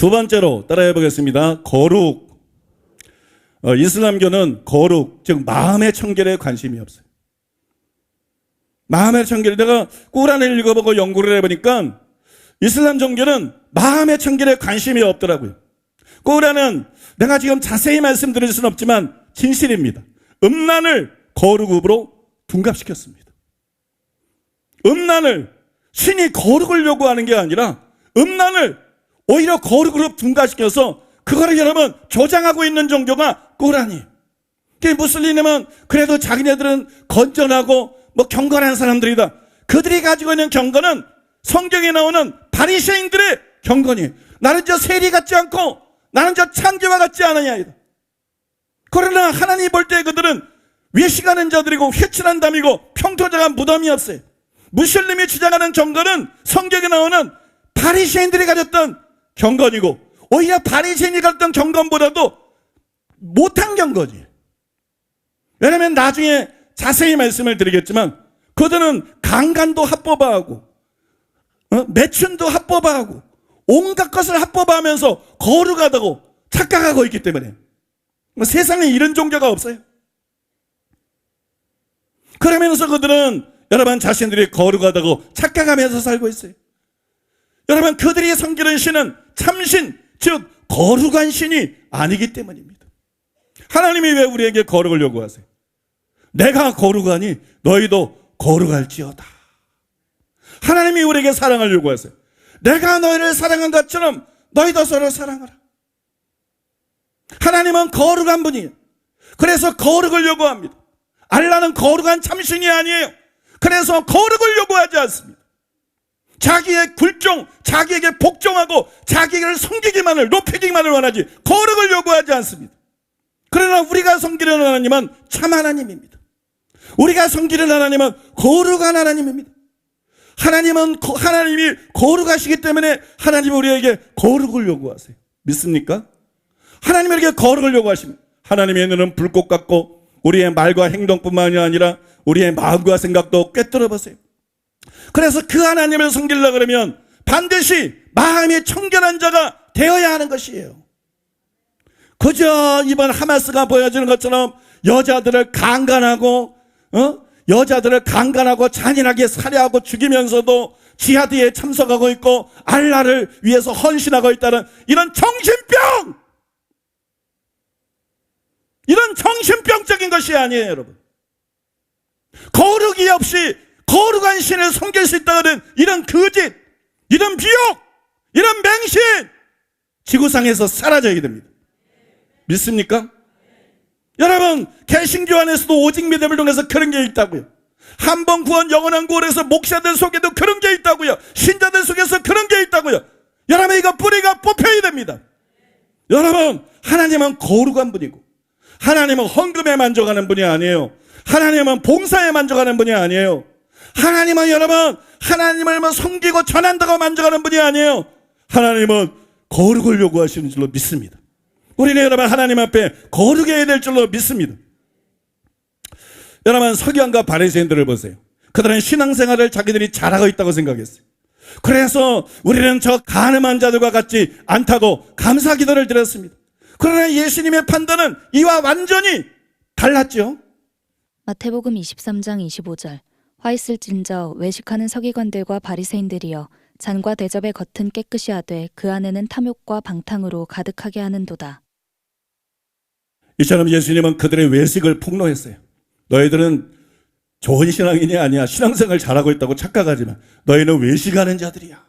두 번째로 따라해 보겠습니다. 거룩. 이슬람교는 거룩, 즉 마음의 청결에 관심이 없어요. 마음의 청결. 내가 꾸란을 읽어보고 연구를 해보니까 이슬람 종교는 마음의 청결에 관심이 없더라고요. 꾸란은 내가 지금 자세히 말씀드릴 수는 없지만 진실입니다. 음란을 거룩으로 둔갑시켰습니다. 음란을 신이 거룩을 요구하는 게 아니라 음란을 오히려 거룩으로 둔갑시켜서 그거를 여러분 조장하고 있는 종교가 꾸란이에요. 무슬림은 그래도 자기네들은 건전하고 경건한 사람들이다. 그들이 가지고 있는 경건은 성경에 나오는 바리새인들의 경건이에요. 나는 저 세리 같지 않고 나는 저 창기와 같지 않으냐. 그러나 하나님 볼 때 그들은 외식하는 자들이고 회칠한 담이고 평토자가 무덤이 없어요. 무슬림이 주장하는 경건은 성경에 나오는 바리새인들이 가졌던 경건이고 오히려 바리새인이 가졌던 경건보다도 못한 경건이에요. 왜냐하면 나중에 자세히 말씀을 드리겠지만 그들은 강간도 합법화하고 매춘도 합법화하고 온갖 것을 합법화하면서 거룩하다고 착각하고 있기 때문에 세상에 이런 종교가 없어요. 그러면서 그들은 여러분 자신들이 거룩하다고 착각하면서 살고 있어요. 여러분 그들이 섬기는 신은 참신, 즉 거룩한 신이 아니기 때문입니다. 하나님이 왜 우리에게 거룩을 요구하세요? 내가 거룩하니 너희도 거룩할지어다. 하나님이 우리에게 사랑을 요구하세요. 내가 너희를 사랑한 것처럼 너희도 서로 사랑하라. 하나님은 거룩한 분이에요. 그래서 거룩을 요구합니다. 알라는 거룩한 참신이 아니에요. 그래서 거룩을 요구하지 않습니다. 자기의 굴종, 자기에게 복종하고 자기를 섬기기만을, 높이기만을 원하지 거룩을 요구하지 않습니다. 그러나 우리가 섬기는 하나님은 참 하나님입니다. 우리가 섬기는 하나님은 거룩한 하나님입니다. 하나님이 거룩하시기 때문에 하나님이 우리에게 거룩을 요구하세요. 믿습니까? 하나님이 우리에게 거룩을 요구하십니다. 하나님의 눈은 불꽃 같고 우리의 말과 행동뿐만이 아니라 우리의 마음과 생각도 꿰뚫어 보세요. 그래서 그 하나님을 섬기려고 그러면 반드시 마음이 청결한 자가 되어야 하는 것이에요. 그저 이번 하마스가 보여주는 것처럼 여자들을 강간하고 잔인하게 살해하고 죽이면서도 지하드에 참석하고 있고 알라를 위해서 헌신하고 있다는 이런 정신병적인 것이 아니에요, 여러분. 거룩이 없이 거룩한 신을 섬길 수 있다는 이런 거짓, 이런 비욕, 이런 맹신 지구상에서 사라져야 됩니다. 믿습니까? 여러분 개신교 안에서도 오직 믿음을 통해서 그런 게 있다고요. 한 번 구원 영원한 구원에서 목사들 속에도 그런 게 있다고요. 신자들 속에서 그런 게 있다고요. 여러분 이거 뿌리가 뽑혀야 됩니다. 여러분 하나님은 거룩한 분이고 하나님은 헌금에 만족하는 분이 아니에요. 하나님은 봉사에 만족하는 분이 아니에요. 하나님은 여러분 하나님을 섬기고 전한다고 만족하는 분이 아니에요. 하나님은 거룩을 요구하시는 줄로 믿습니다. 우리는 여러분 하나님 앞에 거룩해야 될 줄로 믿습니다. 여러분 서기관과 바리새인들을 보세요. 그들은 신앙생활을 자기들이 잘하고 있다고 생각했어요. 그래서 우리는 저 가늠한 자들과 같지 않다고 감사기도를 드렸습니다. 그러나 예수님의 판단은 이와 완전히 달랐죠. 마태복음 23장 25절 화 있을진저 외식하는 서기관들과 바리새인들이여 잔과 대접의 겉은 깨끗이 하되 그 안에는 탐욕과 방탕으로 가득하게 하는도다. 이처럼 예수님은 그들의 외식을 폭로했어요. 너희들은 좋은 신앙인이 아니야. 신앙생활 잘하고 있다고 착각하지 마. 너희는 외식하는 자들이야.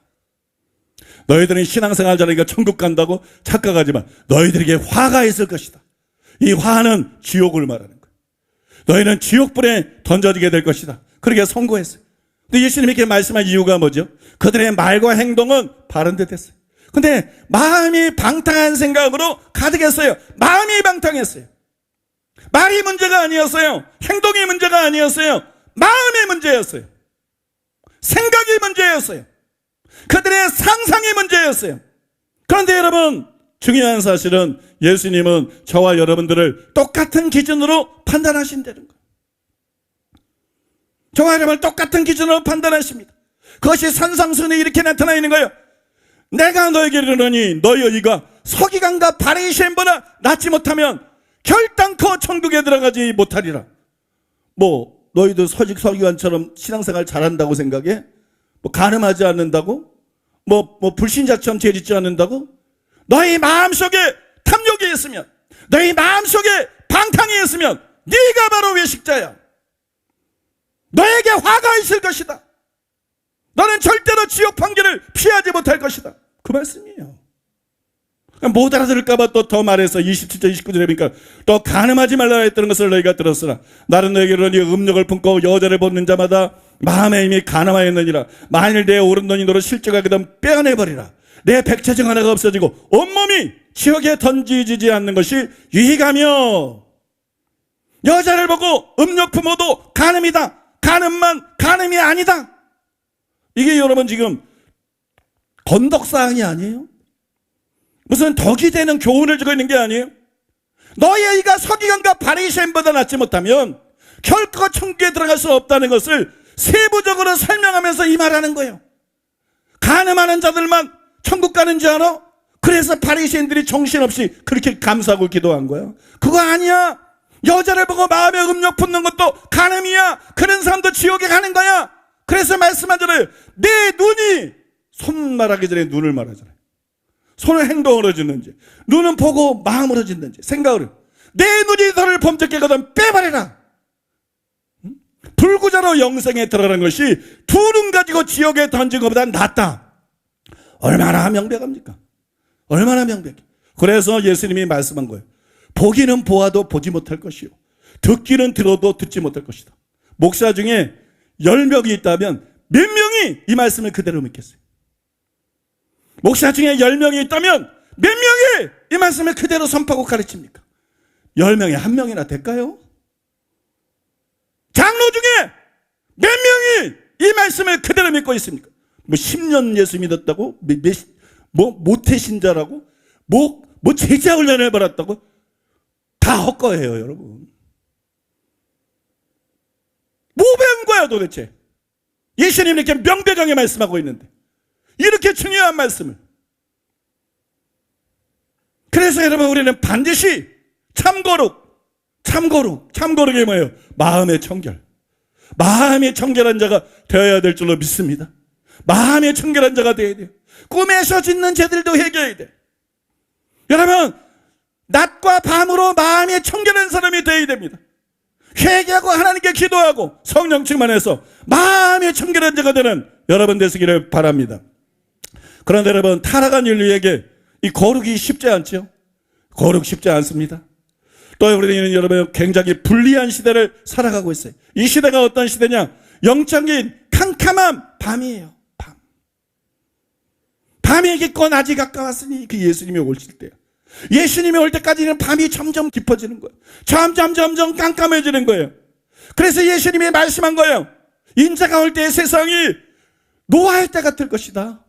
너희들은 신앙생활 잘하니까 천국 간다고 착각하지 마. 너희들에게 화가 있을 것이다. 이 화는 지옥을 말하는 거야. 너희는 지옥불에 던져지게 될 것이다. 그렇게 선고했어요. 근데 예수님이 이렇게 말씀한 이유가 뭐죠? 그들의 말과 행동은 바른 듯 했어요. 근데 마음이 방탕한 생각으로 가득했어요. 마음이 방탕했어요. 말이 문제가 아니었어요. 행동이 문제가 아니었어요. 마음이 문제였어요. 생각이 문제였어요. 그들의 상상이 문제였어요. 그런데 여러분 중요한 사실은 예수님은 저와 여러분들을 똑같은 기준으로 판단하신다는 거예요. 저와 여러분을 똑같은 기준으로 판단하십니다. 그것이 산상순이 이렇게 나타나 있는 거예요. 내가 너에게 이르노니 너희 의가 서기관과 바리새인보다 낫지 못하면 결단코 천국에 들어가지 못하리라. 뭐 너희도 서기관처럼 신앙생활 잘한다고 생각해? 뭐 간음하지 않는다고? 뭐 불신자처럼 죄짓지 않는다고? 너희 마음속에 탐욕이 있으면, 너희 마음속에 방탕이 있으면 네가 바로 외식자야. 너에게 화가 있을 것이다. 너는 절대로 지옥 판결을 피하지 못할 것이다. 그 말씀이에요. 못 알아들을까봐 또 더 말해서 27절 29절에 보니까 또 간음하지 말라 했다는 것을 너희가 들었으나 나는 너에게 이르노니 음욕을 품고 여자를 보는 자마다 마음에 이미 간음하였느니라. 만일 내 오른손이 너를 실족하게 되면 빼어내버리라. 내 백체중 하나가 없어지고 온몸이 지옥에 던지지 않는 것이 유익하며, 여자를 보고 음욕 품어도 간음이다. 간음만 간음이 아니다. 이게 여러분 지금 건덕사항이 아니에요? 무슨 덕이 되는 교훈을 주고 있는 게 아니에요? 너희 아이가 서기관과 바리새인보다 낫지 못하면 결코 천국에 들어갈 수 없다는 것을 세부적으로 설명하면서 이 말하는 거예요. 간음하는 자들만 천국 가는 줄 알아? 그래서 바리새인들이 정신없이 그렇게 감싸고 기도한 거야. 그거 아니야. 여자를 보고 마음에 음욕 품는 것도 간음이야. 그런 사람도 지옥에 가는 거야. 그래서 말씀하잖아요. 내 눈이 손 말하기 전에 눈을 말하잖아요. 손은 행동으로 짓는지, 눈은 보고 마음으로 짓는지 생각을 해요. 내 눈이 너를 범죄케 하거든 빼버려라. 불구자로 영생에 들어가는 것이 두 눈 가지고 지옥에 던진 것보다 낫다. 얼마나 명백합니까? 얼마나 명백해. 그래서 예수님이 말씀한 거예요. 보기는 보아도 보지 못할 것이요, 듣기는 들어도 듣지 못할 것이다. 목사 중에 10명이 있다면 몇 명이 이 말씀을 그대로 믿겠어요? 목사 중에 10명이 있다면 몇 명이 이 말씀을 그대로 선포하고 가르칩니까? 10명에 1명이나 될까요? 장로 중에 몇 명이 이 말씀을 그대로 믿고 있습니까? 뭐 10년 예수 믿었다고? 모태신자라고? 제자 훈련을 받았다고? 다 헛거예요, 여러분. 뭐 배운 거야 도대체? 예수님이 이렇게 명백하게 말씀하고 있는데 이렇게 중요한 말씀을. 그래서 여러분 우리는 반드시 참거룩이 뭐예요? 마음의 청결. 마음이 청결한 자가 되어야 될 줄로 믿습니다. 마음이 청결한 자가 되어야 돼요. 꿈에서 짓는 죄들도 회개해야 돼. 여러분 낮과 밤으로 마음이 청결한 사람이 되어야 됩니다. 회개하고 하나님께 기도하고 성령 충만해서 마음이 청결한 자가 되는 여러분 되시기를 바랍니다. 그런데 여러분 타락한 인류에게 이 거룩이 쉽지 않죠? 거룩 쉽지 않습니다. 또 우리는 여러분 굉장히 불리한 시대를 살아가고 있어요. 이 시대가 어떤 시대냐? 영적인 캄캄한 밤이에요. 밤이 깊고 낮이 가까웠으니 그 예수님이 오실 때요. 예수님이 올 때까지는 밤이 점점 깊어지는 거예요. 점점 깜깜해지는 거예요. 그래서 예수님이 말씀한 거예요. 인자가 올 때 세상이 노아의 때 같을 것이다.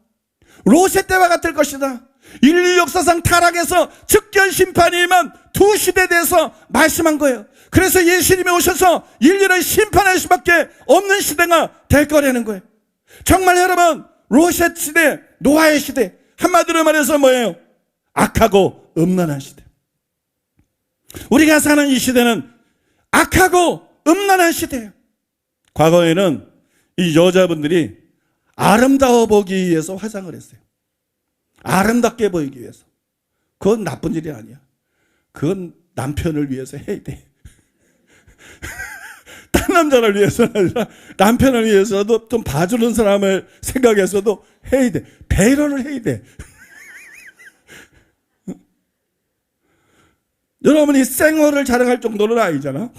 롯의 때와 같을 것이다. 인류 역사상 타락해서 즉결 심판이 임한 두 시대에 대해서 말씀한 거예요. 그래서 예수님이 오셔서 인류를 심판할 수밖에 없는 시대가 될 거라는 거예요. 정말 여러분 롯의 시대, 노아의 시대, 한마디로 말해서 뭐예요? 악하고 음란한 시대. 우리가 사는 이 시대는 악하고 음란한 시대예요. 과거에는 이 여자분들이 아름다워 보기 위해서 화장을 했어요. 아름답게 보이기 위해서. 그건 나쁜 일이 아니야. 그건 남편을 위해서 해야 돼. 딴 남자를 위해서는 아니라 남편을 위해서도 좀 봐주는 사람을 생각해서도 해야 돼. 배려를 해야 돼. 여러분이 생얼을 자랑할 정도는 아니잖아.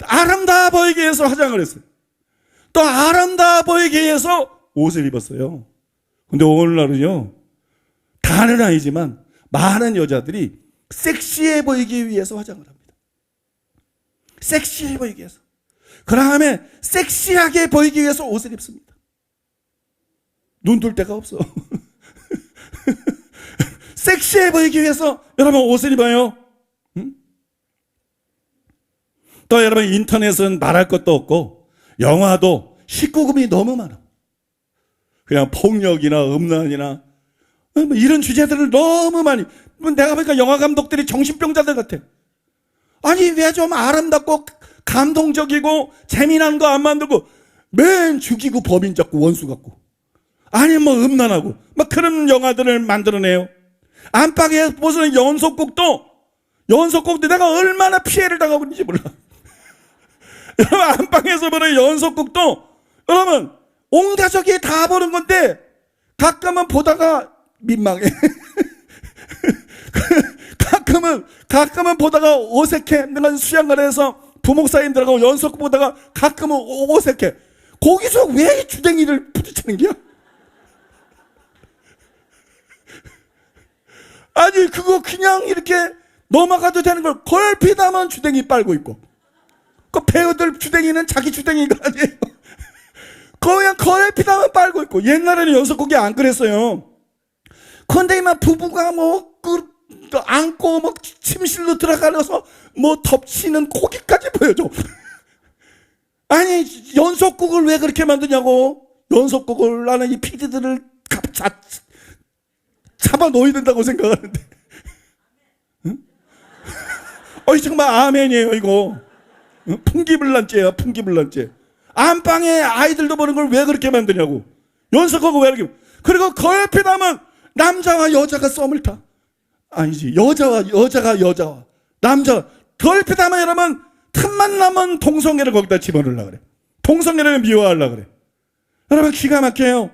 아름다워 보이기 위해서 화장을 했어요. 또 아름다워 보이기 위해서 옷을 입었어요. 근데 오늘날은요, 다는 아니지만 많은 여자들이 섹시해 보이기 위해서 화장을 합니다. 섹시해 보이기 위해서. 그 다음에 섹시하게 보이기 위해서 옷을 입습니다. 눈 둘 데가 없어. 섹시해 보이기 위해서 여러분 옷을 입어요. 응? 또 여러분 인터넷은 말할 것도 없고 영화도 19금이 너무 많아. 그냥 폭력이나 음란이나 뭐 이런 주제들을 너무 많이, 내가 보니까 영화 감독들이 정신병자들 같아. 아니 왜 좀 아름답고 감동적이고 재미난 거 안 만들고 맨 죽이고 범인 잡고 원수 같고, 아니 뭐 음란하고 막 그런 영화들을 만들어내요. 안방에 보시는 연속곡도 내가 얼마나 피해를 당하고 있는지 몰라. 여러분 안방에서 보는 연속곡도 여러분 온 가족이 다 보는 건데 가끔은 보다가 민망해. 가끔은 보다가 어색해. 내가 수양관에서 부목사님들하고 연속 보다가 가끔은 어색해. 거기서 왜 주댕이를 부딪히는 거야? 아니 그거 그냥 이렇게 넘어가도 되는 걸 걸핏하면 주댕이 빨고 있고, 그 배우들 주댕이는 자기 주댕이가 아니에요. 그냥 걸핏하면 빨고 있고. 옛날에는 연속곡이 안 그랬어요. 근데 이만 부부가 안고 침실로 들어가서 덮치는 고기까지 보여줘. 아니 연속곡을 왜 그렇게 만드냐고. 연속곡을 나는 이 PD들을 잡아 놓아야 된다고 생각하는데. 응? 정말 아멘이에요 이거. 풍기불난죄야 풍기불난죄. 안방에 아이들도 보는 걸 왜 그렇게 만드냐고. 연속곡을 왜 이렇게. 그리고 걸핏하면 남자와 여자가 썸을 타. 아니지, 여자와 남자 걸핏하면 여러분 틈만 나면 동성애를 거기다 집어넣으려고 그래. 동성애를 미워하려고 그래. 여러분 기가 막혀요.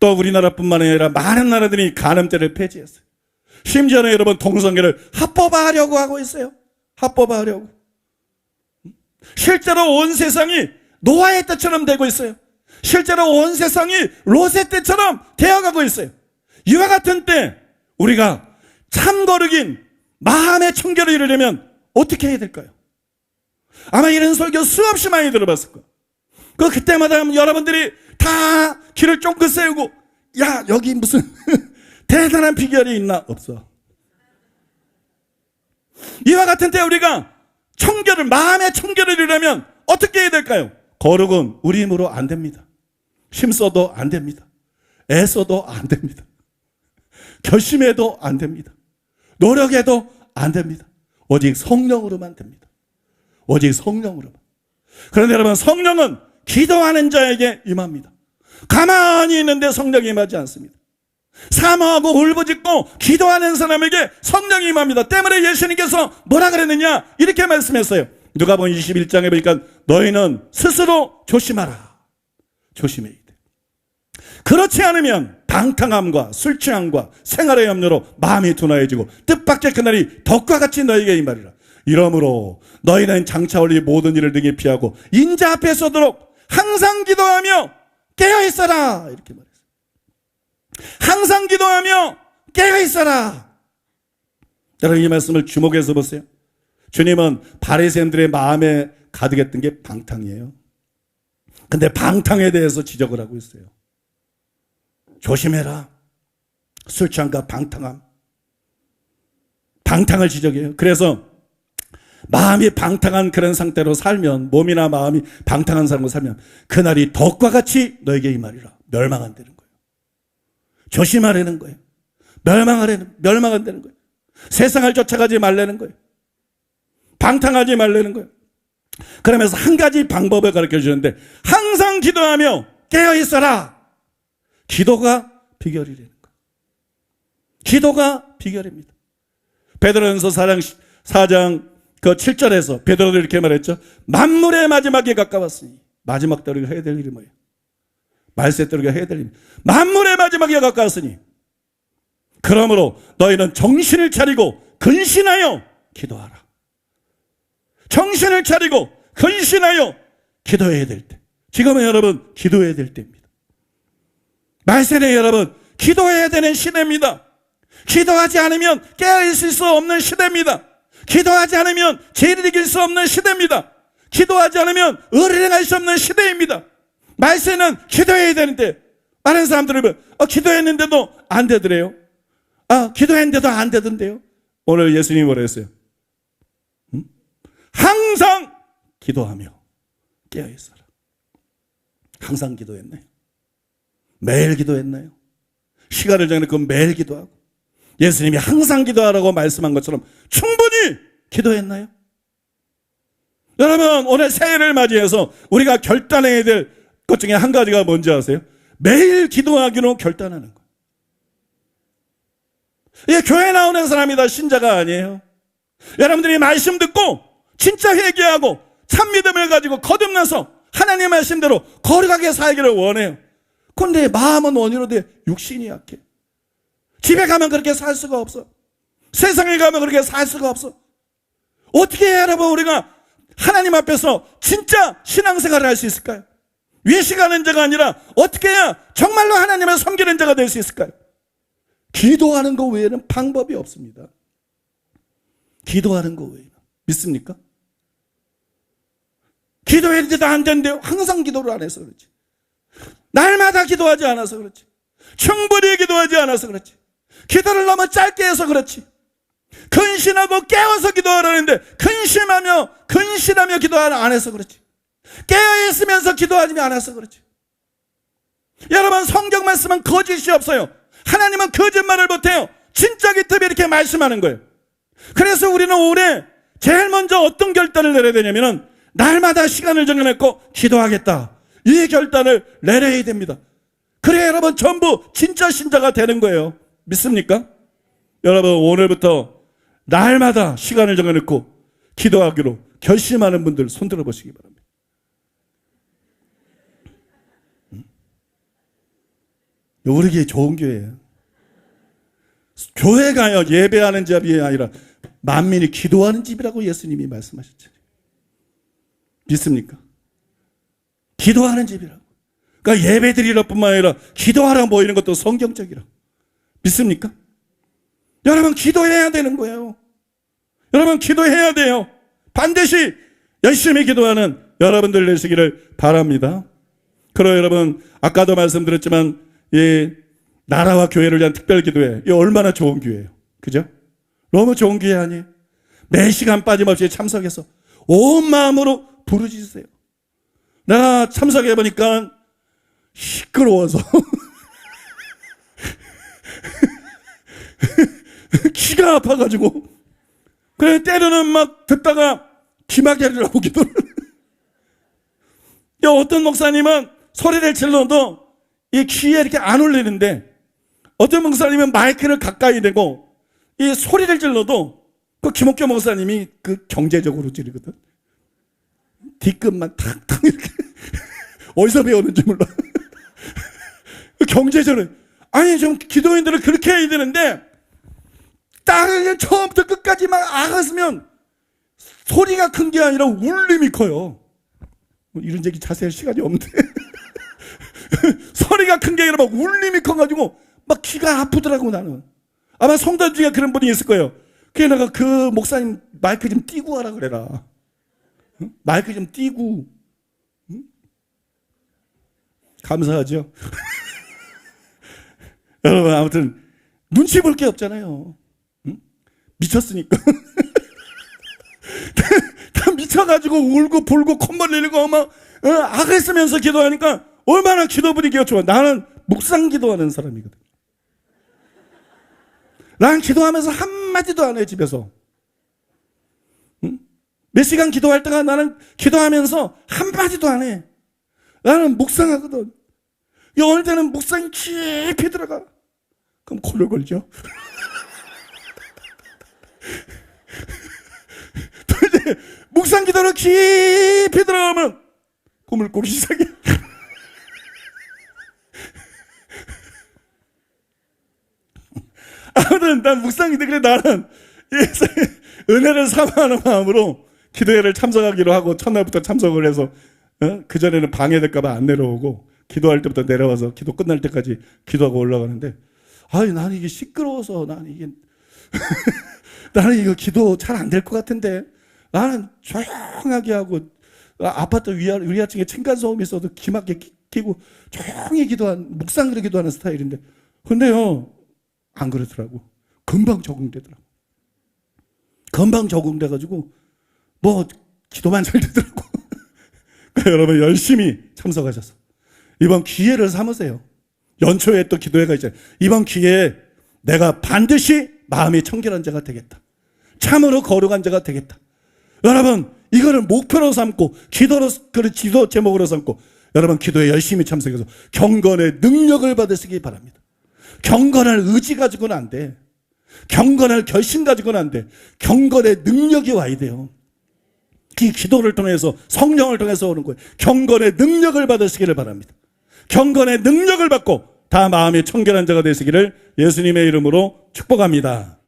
또 우리나라뿐만 아니라 많은 나라들이 간음죄를 폐지했어요. 심지어는 여러분 동성애를 합법화하려고 하고 있어요. 합법화하려고. 실제로 온 세상이 노아의 때처럼 되고 있어요. 실제로 온 세상이 롯의 때처럼 되어가고 있어요. 이와 같은 때 우리가 참거룩인 마음의 청결을 이루려면 어떻게 해야 될까요? 아마 이런 설교 수없이 많이 들어봤을 거예요. 그때마다 여러분들이 다 귀를 쫑긋 세우고, 야 여기 무슨 대단한 비결이 있나? 없어. 이와 같은 때 우리가 마음의 청결을 이루려면 어떻게 해야 될까요? 거룩은 우리 힘으로 안 됩니다. 힘써도 안 됩니다. 애써도 안 됩니다. 결심해도 안 됩니다. 노력해도 안 됩니다. 오직 성령으로만 됩니다. 오직 성령으로만. 그런데 여러분 성령은 기도하는 자에게 임합니다. 가만히 있는데 성령이 임하지 않습니다. 사모하고 울부짖고 기도하는 사람에게 성령이 임합니다. 때문에 예수님께서 뭐라 그랬느냐 이렇게 말씀했어요. 누가복음 21장에 보니까 너희는 스스로 조심하라. 조심해야 돼. 그렇지 않으면 방탕함과 술 취함과 생활의 염려로 마음이 둔화해지고 뜻밖의 그날이 덕과 같이 너희에게 임하리라. 이러므로 너희는 장차 올리 모든 일을 등에 피하고 인자 앞에 서도록 항상 기도하며 깨어있어라. 이렇게 말했어요. 항상 기도하며 깨어있어라. 여러분 이 말씀을 주목해서 보세요. 주님은 바리새인들의 마음에 가득했던 게 방탕이에요. 근데 방탕에 대해서 지적을 하고 있어요. 조심해라. 술 취함과 방탕함. 방탕을 지적해요. 그래서 마음이 방탕한 그런 상태로 살면, 몸이나 마음이 방탕한 사람으로 살면 그날이 덕과 같이 너에게 임하리라. 멸망한다는 거예요. 조심하라는 거예요. 멸망한다는 거예요. 세상을 쫓아가지 말라는 거예요. 방탕하지 말라는 거예요. 그러면서 한 가지 방법을 가르쳐 주는데 항상 기도하며 깨어있어라. 기도가 비결이라는 거예요. 기도가 비결입니다. 베드로전서 4장 그 7절에서 베드로도 이렇게 말했죠. 만물의 마지막에 가까웠으니. 마지막 때 우리가 해야 될 일이 뭐예요? 말세 때 우리가 해야 될 일이 만물의 마지막에 가까웠으니 그러므로 너희는 정신을 차리고 근신하여 기도하라. 정신을 차리고 근신하여 기도해야 될 때. 지금은 여러분 기도해야 될 때입니다. 말세는 여러분 기도해야 되는 시대입니다. 기도하지 않으면 깨어있을 수 없는 시대입니다. 기도하지 않으면 죄를 이길 수 없는 시대입니다. 기도하지 않으면 의를 행할 수 없는 시대입니다. 말세는 기도해야 되는데 많은 사람들은 기도했는데도 안 되더래요. 기도했는데도 안 되던데요. 오늘 예수님이 뭐라 했어요? 항상 기도하며 깨어있어라. 항상 기도했나요? 매일 기도했나요? 시간을 정해놓고 매일 기도하고 예수님이 항상 기도하라고 말씀한 것처럼 충분히 기도했나요? 여러분, 오늘 새해를 맞이해서 우리가 결단해야 될 것 중에 한 가지가 뭔지 아세요? 매일 기도하기로 결단하는 거예요. 이게 교회 나오는 사람이 다 신자가 아니에요. 여러분들이 말씀 듣고 진짜 회개하고 참 믿음을 가지고 거듭나서 하나님의 말씀대로 거룩하게 살기를 원해요. 그런데 마음은 원이로되 육신이 약해. 집에 가면 그렇게 살 수가 없어. 세상에 가면 그렇게 살 수가 없어. 어떻게 해야 여러분 우리가 하나님 앞에서 진짜 신앙생활을 할 수 있을까요? 외식하는 자가 아니라 어떻게 해야 정말로 하나님을 섬기는 자가 될 수 있을까요? 기도하는 것 외에는 방법이 없습니다. 기도하는 것 외에는. 믿습니까? 기도했는데도 안 된대요. 항상 기도를 안 해서 그렇지. 날마다 기도하지 않아서 그렇지. 충분히 기도하지 않아서 그렇지. 기도를 너무 짧게 해서 그렇지. 근신하고 깨어서 기도하라는데 근신하며 기도 안 해서 그렇지. 깨어있으면서 기도하지 않아서 그렇지. 여러분, 성경 말씀은 거짓이 없어요. 하나님은 거짓말을 못해요. 진짜 기tab에 이렇게 말씀하는 거예요. 그래서 우리는 올해 제일 먼저 어떤 결단을 내려야 되냐면은 날마다 시간을 정해놓고 기도하겠다. 이 결단을 내려야 됩니다. 그래야 여러분 전부 진짜 신자가 되는 거예요. 믿습니까? 여러분, 오늘부터 날마다 시간을 정해놓고 기도하기로 결심하는 분들 손 들어보시기 바랍니다. 우리 교회 좋은 교회예요. 교회가요 예배하는 집이 아니라 만민이 기도하는 집이라고 예수님이 말씀하셨잖아요. 믿습니까? 기도하는 집이라고. 그러니까 예배 드리라 뿐만 아니라 기도하라 모이는 것도 성경적이라고. 믿습니까? 여러분, 기도해야 되는 거예요. 여러분, 기도해야 돼요. 반드시 열심히 기도하는 여러분들 되시기를 바랍니다. 그리고 여러분, 아까도 말씀드렸지만 이 나라와 교회를 위한 특별 기도회, 이 얼마나 좋은 기회예요. 그죠? 너무 좋은 기회 아니에요? 매 시간 빠짐없이 참석해서 온 마음으로 부르짖으세요. 나 참석해보니까 시끄러워서 귀가 아파가지고 그래 때로는 막 듣다가 귀마개를 하고 기도를 어떤 목사님은 소리를 질러도 이 귀에 이렇게 안 울리는데 어떤 목사님은 마이크를 가까이 대고 이 소리를 질러도 그 김옥교 목사님이 그 경제적으로 지르거든. 뒤끝만 탁탁 이렇게 어디서 배웠는지 몰라. 경제적으로 아니 좀 기도인들은 그렇게 해야 되는데 딱 처음부터 끝까지 막 아갔으면 소리가 큰 게 아니라 울림이 커요. 이런 얘기 자세히 할 시간이 없는데 소리가 큰 게 아니라 막 울림이 커가지고 막 귀가 아프더라고. 나는 아마 성도 중에 그런 분이 있을 거예요. 그래서 내가 그 목사님 마이크 좀 띄고 하라 그래라. 응? 마이크 좀 띄고. 응? 감사하죠. 여러분, 아무튼 눈치 볼 게 없잖아요. 응? 미쳤으니까. 다 미쳐가지고 울고 불고 콧물 흘리고 막 악을 쓰면서 기도하니까 얼마나 기도 분위기가 좋아. 나는 묵상 기도하는 사람이거든. 난 기도하면서 한마디도 안 해, 집에서. 응? 몇 시간 기도할 때가 나는 기도하면서 한마디도 안 해. 나는 묵상하거든. 어느 때는 묵상이 깊이 들어가. 그럼 콜을 걸죠. 또 이제 묵상 기도로 깊이 들어가면 꿈을 꾸기 시작해. 아무튼 난 묵상 기도 그래 나는 은혜를 사모하는 마음으로 기도회를 참석하기로 하고 첫날부터 참석을 해서 그전에는 방해될까 봐 안 내려오고 기도할 때부터 내려와서 기도 끝날 때까지 기도하고 올라가는데 아니 나는 이게 시끄러워서 나는 이게 나는 이거 기도 잘 안 될 것 같은데 나는 조용하게 하고 아파트 위아층에 층간소음이 있어도 귀막에 끼고 조용히 묵상으로 기도하는 스타일인데 근데요 안 그러더라고. 금방 적응되더라고. 금방 적응돼가지고 뭐 기도만 잘 되더라고. 그러니까 여러분 열심히 참석하셔서 이번 기회를 삼으세요. 연초에 또 기도회가 있잖아요. 이번 기회에 내가 반드시 마음이 청결한 자가 되겠다. 참으로 거룩한 자가 되겠다. 여러분, 이거를 목표로 삼고 기도 제목으로 삼고 여러분 기도에 열심히 참석해서 경건의 능력을 받으시기 바랍니다. 경건할 의지 가지고는 안 돼. 경건할 결심 가지고는 안 돼. 경건의 능력이 와야 돼요. 이 기도를 통해서 성령을 통해서 오는 거예요. 경건의 능력을 받으시기를 바랍니다. 경건의 능력을 받고 다 마음이 청결한 자가 되시기를 예수님의 이름으로 축복합니다.